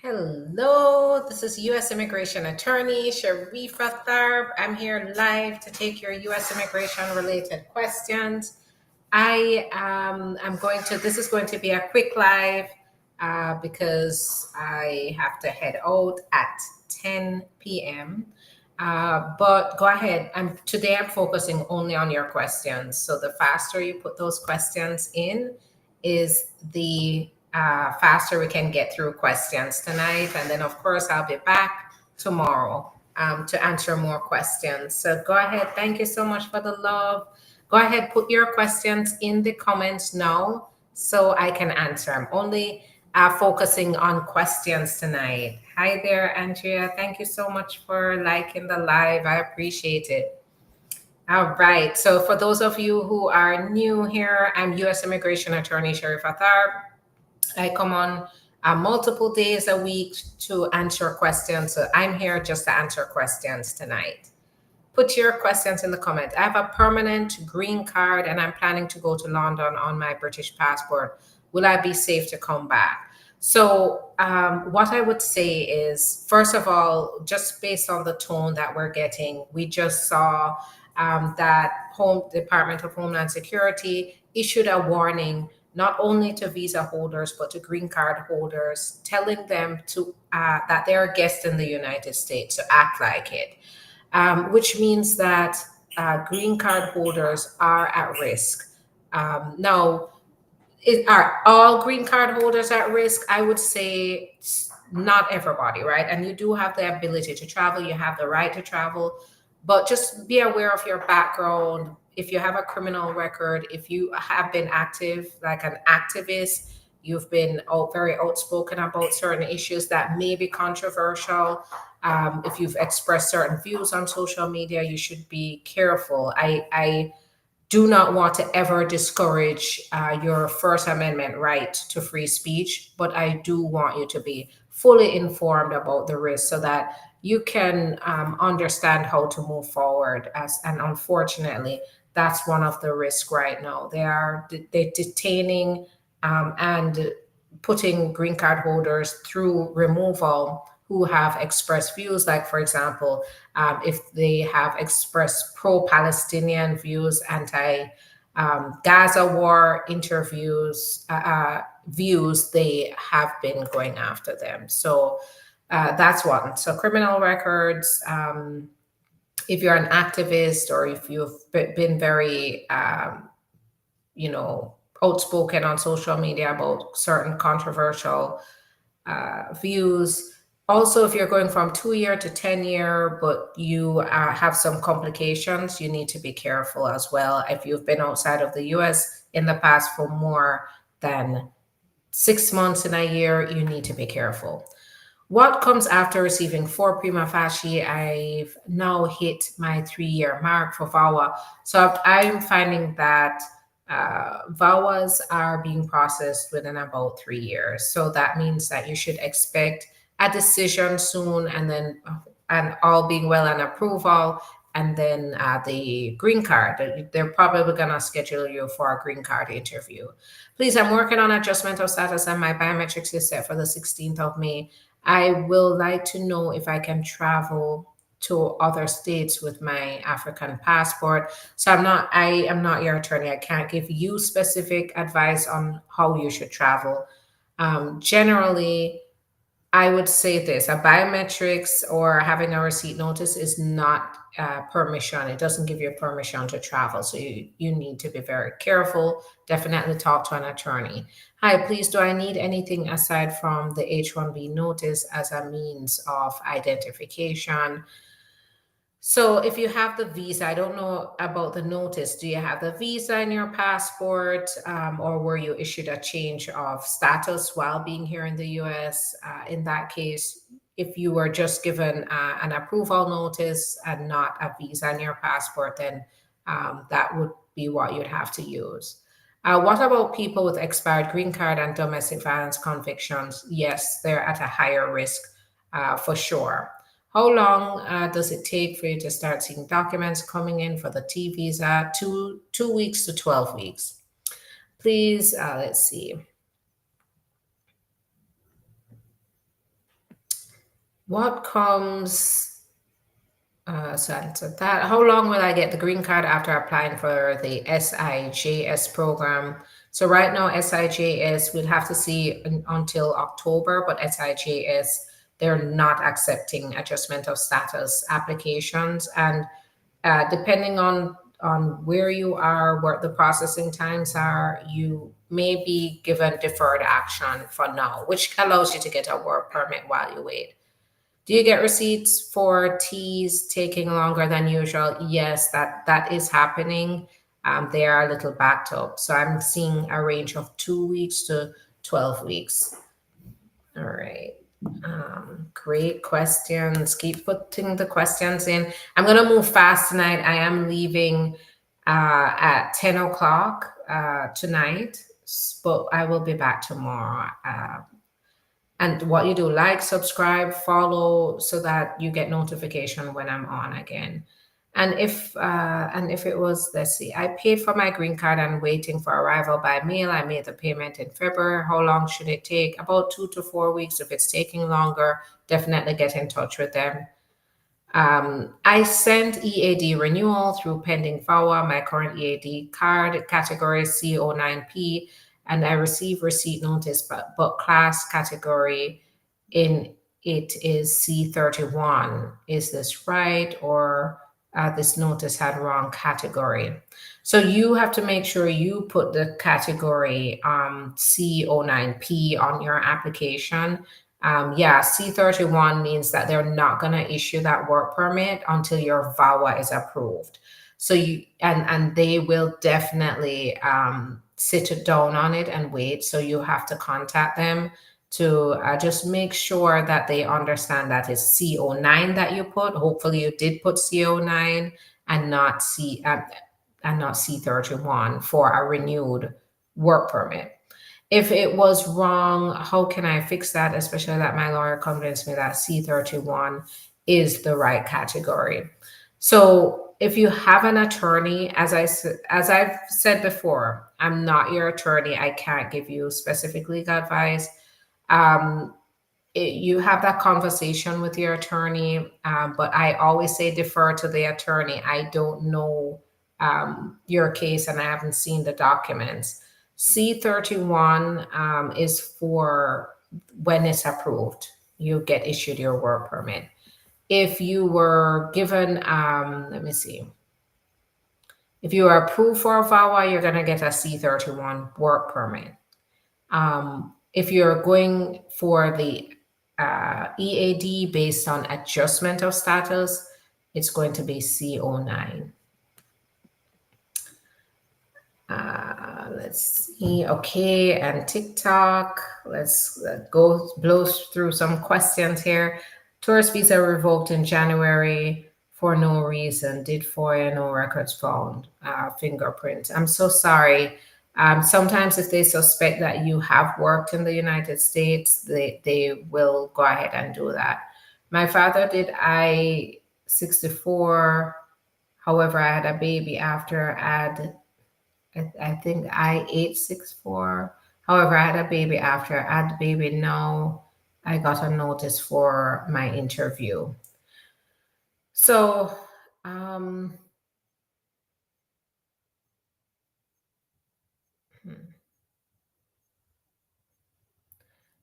Hello, this is U.S. Immigration Attorney Sharifa Tharpe. I'm here live to take your U.S. immigration related questions. This is going to be a quick live because I have to head out at 10 p.m. But go ahead. Today I'm focusing only on your questions. So the faster you put those questions in is the faster we can get through questions tonight. And then, of course, I'll be back tomorrow to answer more questions. So go ahead. Thank you so much for the love. Go ahead, put your questions in the comments now so I can answer. I'm only focusing on questions tonight. Hi there, Andrea. Thank you so much for liking the live. I appreciate it. All right. So for those of you who are new here, I'm U.S. Immigration Attorney Sharifa Tharpe. I come on multiple days a week to answer questions. So I'm here just to answer questions tonight. Put your questions in the comment. I have a permanent green card and I'm planning to go to London on my British passport. Will I be safe to come back? So what I would say is, first of all, just based on the tone that we're getting, we just saw that Department of Homeland Security issued a warning not only to visa holders but to green card holders, telling them to that they're guests in the United States, to act like it, which means that green card holders are at risk. Now, are all green card holders at risk? I would say not everybody, right? And you do have the ability to travel, you have the right to travel, but just be aware of your background. If you have a criminal record, if you have been active, like an activist, you've been very outspoken about certain issues that may be controversial. If you've expressed certain views on social media, you should be careful. I do not want to ever discourage your First Amendment right to free speech, but I do want you to be fully informed about the risks so that you can understand how to move forward. And unfortunately, that's one of the risks right now. They're detaining and putting green card holders through removal who have expressed views, like, for example, if they have expressed pro-Palestinian views, anti-Gaza war views, they have been going after them. So that's one. So criminal records, if you're an activist or if you've been very, outspoken on social media about certain controversial views. Also, if you're going from 2-year to 10-year, but you have some complications, you need to be careful as well. If you've been outside of the US in the past for more than 6 months in a year, you need to be careful. What comes after receiving 4 prima facie? I've now hit my 3-year mark for VAWA. So I'm finding that VAWAs are being processed within about 3 years. So that means that you should expect a decision soon, and all being well, an approval, and then the green card. They're probably going to schedule you for a green card interview. Please, I'm working on adjustment of status and my biometrics is set for the 16th of May. I will like to know if I can travel to other states with my African passport. So I am not your attorney. I can't give you specific advice on how you should travel. Generally, I would say this: a biometrics or having a receipt notice is not permission. It doesn't give you permission to travel. So you need to be very careful. Definitely talk to an attorney. Hi, please, do I need anything aside from the H-1B notice as a means of identification? So if you have the visa, I don't know about the notice. Do you have the visa in your passport, or were you issued a change of status while being here in the US? In that case, if you were just given an approval notice and not a visa in your passport, then that would be what you'd have to use. What about people with expired green card and domestic violence convictions? Yes, they're at a higher risk for sure. How long does it take for you to start seeing documents coming in for the T visa? 2 weeks to 12 weeks. Please, let's see. What comes so answer that. How long will I get the green card after applying for the SIGS program? So right now, SIJS, we'll have to see until October, but SIJS, they're not accepting adjustment of status applications. And depending on where you are, what the processing times are, you may be given deferred action for now, which allows you to get a work permit while you wait. Do you get receipts for teas taking longer than usual? Yes, that is happening. They are a little backed up. So I'm seeing a range of 2 weeks to 12 weeks. All right. Great questions. Keep putting the questions in. I'm going to move fast tonight. I am leaving at 10 o'clock tonight, but I will be back tomorrow. And what you do, like, subscribe, follow, so that you get notification when I'm on again. And if it was, let's see, I paid for my green card and waiting for arrival by mail. I made the payment in February. How long should it take? About 2 to 4 weeks. If it's taking longer, definitely get in touch with them. I sent EAD renewal through pending VAWA, my current EAD card, category C09P, and I received receipt notice, but class category in it is C31. Is this right? Or this notice had wrong category? So you have to make sure you put the category C09P on your application. Yeah, C31 means that they're not going to issue that work permit until your VAWA is approved. So you and they will definitely sit down on it and wait. So you have to contact them to just make sure that they understand that it's C09 that you put. Hopefully, you did put C09 and not C31 for a renewed work permit. If it was wrong, how can I fix that? Especially that my lawyer convinced me that C31 is the right category. So if you have an attorney, as I've said before, I'm not your attorney. I can't give you specific legal advice. You have that conversation with your attorney, but I always say defer to the attorney. I don't know your case and I haven't seen the documents. C31 is for when it's approved, you get issued your work permit. If you were given, let me see, if you are approved for a VAWA, you're going to get a C31 work permit. If you're going for the EAD based on adjustment of status, it's going to be C09. Let's see. Okay, and TikTok. Let's blow through some questions here. Tourist visa revoked in January for no reason. Did FOIA, no records found. Fingerprint. I'm so sorry. Sometimes if they suspect that you have worked in the United States, they will go ahead and do that. My father did I-64. However, I had a baby after I think I-864. However, I had a baby after I had the baby. Now I got a notice for my interview. So,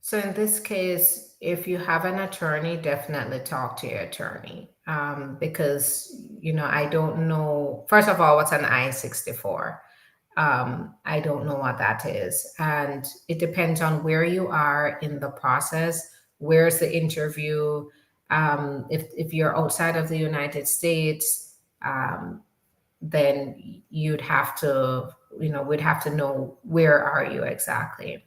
So in this case, if you have an attorney, definitely talk to your attorney, because I don't know. First of all, what's an I-64? I don't know what that is, and it depends on where you are in the process. Where's the interview? If you're outside of the United States, then we'd have to know where are you exactly.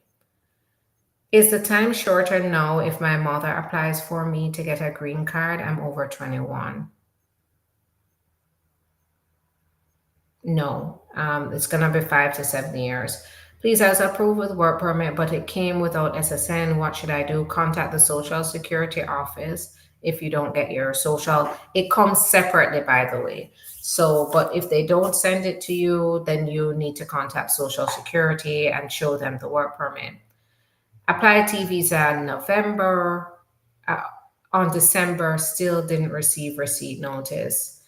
Is the time shorter now if my mother applies for me to get a green card? I'm over 21. No, it's going to be 5 to 7 years. Please, I was approved with work permit, but it came without SSN. What should I do? Contact the Social Security office if you don't get your social. It comes separately, by the way. So, but if they don't send it to you, then you need to contact Social Security and show them the work permit. Apply T visa in November. on December still didn't receive receipt notice,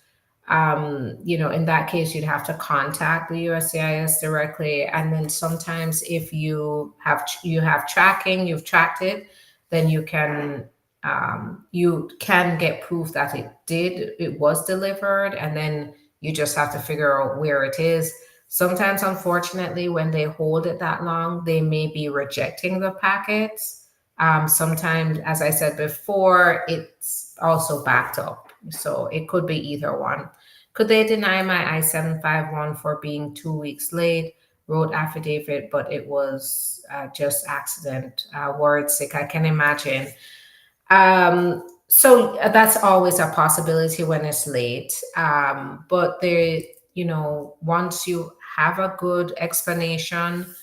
in that case, you'd have to contact the USCIS directly. And then sometimes if you have tracking, you've tracked it, then you can get proof that it was delivered, and then you just have to figure out where it is. Sometimes, unfortunately, when they hold it that long, they may be rejecting the packets. Sometimes, as I said before, it's also backed up. So it could be either one. Could they deny my I-751 for being 2 weeks late? Wrote affidavit, but it was just accident, word sick. I can imagine. So that's always a possibility when it's late. But once you have a good explanation,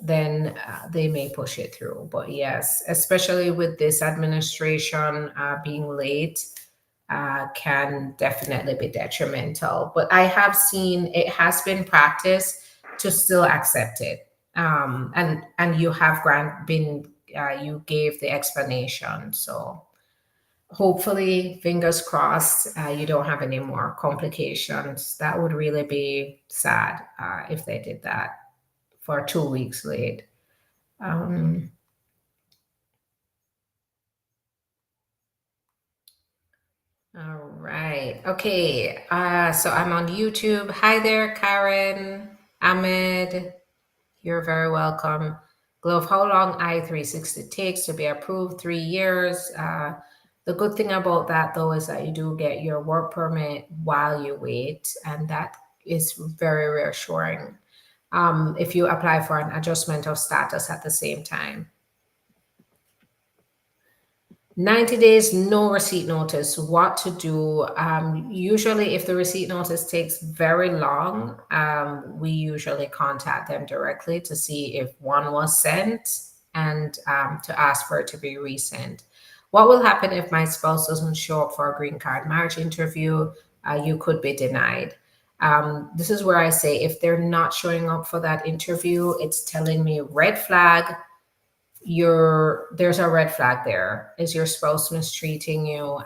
then they may push it through. But yes, especially with this administration, being late can definitely be detrimental. But I have seen it has been practiced to still accept it. And you have you gave the explanation. So hopefully, fingers crossed, you don't have any more complications. That would really be sad if they did that for 2 weeks late. All right. Okay. So I'm on YouTube. Hi there, Karen, Ahmed. You're very welcome. Glove, how long I-360 takes to be approved? 3 years. The good thing about that, though, is that you do get your work permit while you wait, and that is very reassuring if you apply for an adjustment of status at the same time. 90 days, no receipt notice. What to do? Usually, if the receipt notice takes very long, we usually contact them directly to see if one was sent and to ask for it to be resent. What will happen if my spouse doesn't show up for a green card marriage interview? You could be denied. This is where I say if they're not showing up for that interview, it's telling me red flag. There's a red flag there. Is your spouse mistreating you?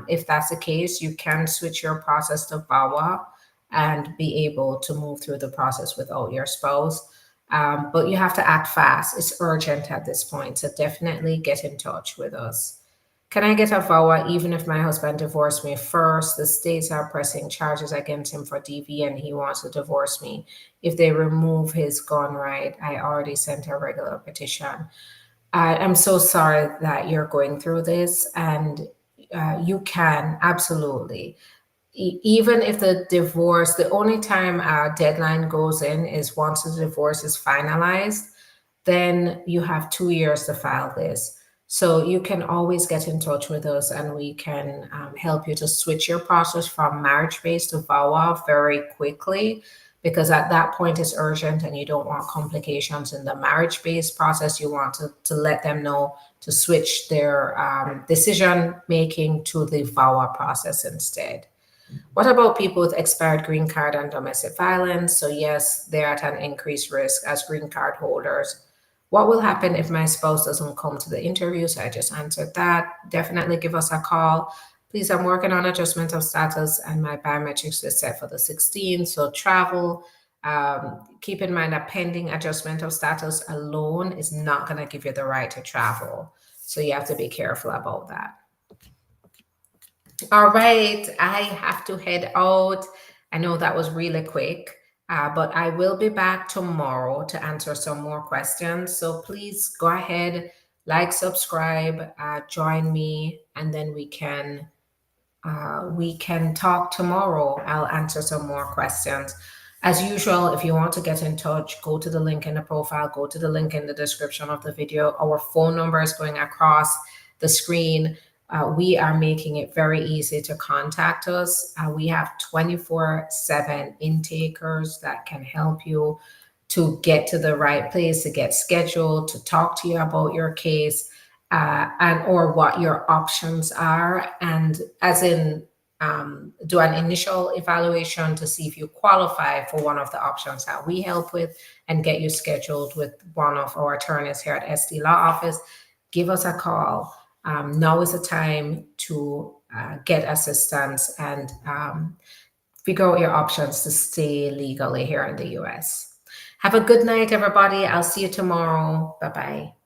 If that's the case, you can switch your process to VAWA and be able to move through the process without your spouse. But you have to act fast. It's urgent at this point. So definitely get in touch with us. Can I get a VAWA even if my husband divorced me first? The states are pressing charges against him for DV and he wants to divorce me. If they remove his gun right, I already sent a regular petition. I'm so sorry that you're going through this, and you can absolutely. Even if the only time a deadline goes in is once the divorce is finalized, then you have 2 years to file this. So you can always get in touch with us and we can help you to switch your process from marriage-based to VAWA very quickly, because at that point it's urgent and you don't want complications in the marriage-based process. You want to let them know to switch their decision-making to the VAWA process instead. What about people with expired green card and domestic violence? So yes, they're at an increased risk as green card holders. What will happen if my spouse doesn't come to the interview? So I just answered that. Definitely give us a call. Please, I'm working on adjustment of status and my biometrics is set for the 16th. So travel, keep in mind that pending adjustment of status alone is not going to give you the right to travel. So you have to be careful about that. All right, I have to head out. I know that was really quick, but I will be back tomorrow to answer some more questions. So please go ahead, like, subscribe, join me, and then we can talk tomorrow. I'll answer some more questions. As usual, if you want to get in touch, go to the link in the profile, go to the link in the description of the video. Our phone number is going across the screen. We are making it very easy to contact us. We have 24/7 intakers that can help you to get to the right place, to get scheduled, to talk to you about your case, and or what your options are, and as in do an initial evaluation to see if you qualify for one of the options that we help with, and get you scheduled with one of our attorneys here at SD Law Office. Give us a call. now is the time to get assistance and figure out your options to stay legally here in the US. Have a good night, everybody. I'll see you tomorrow. Bye-bye.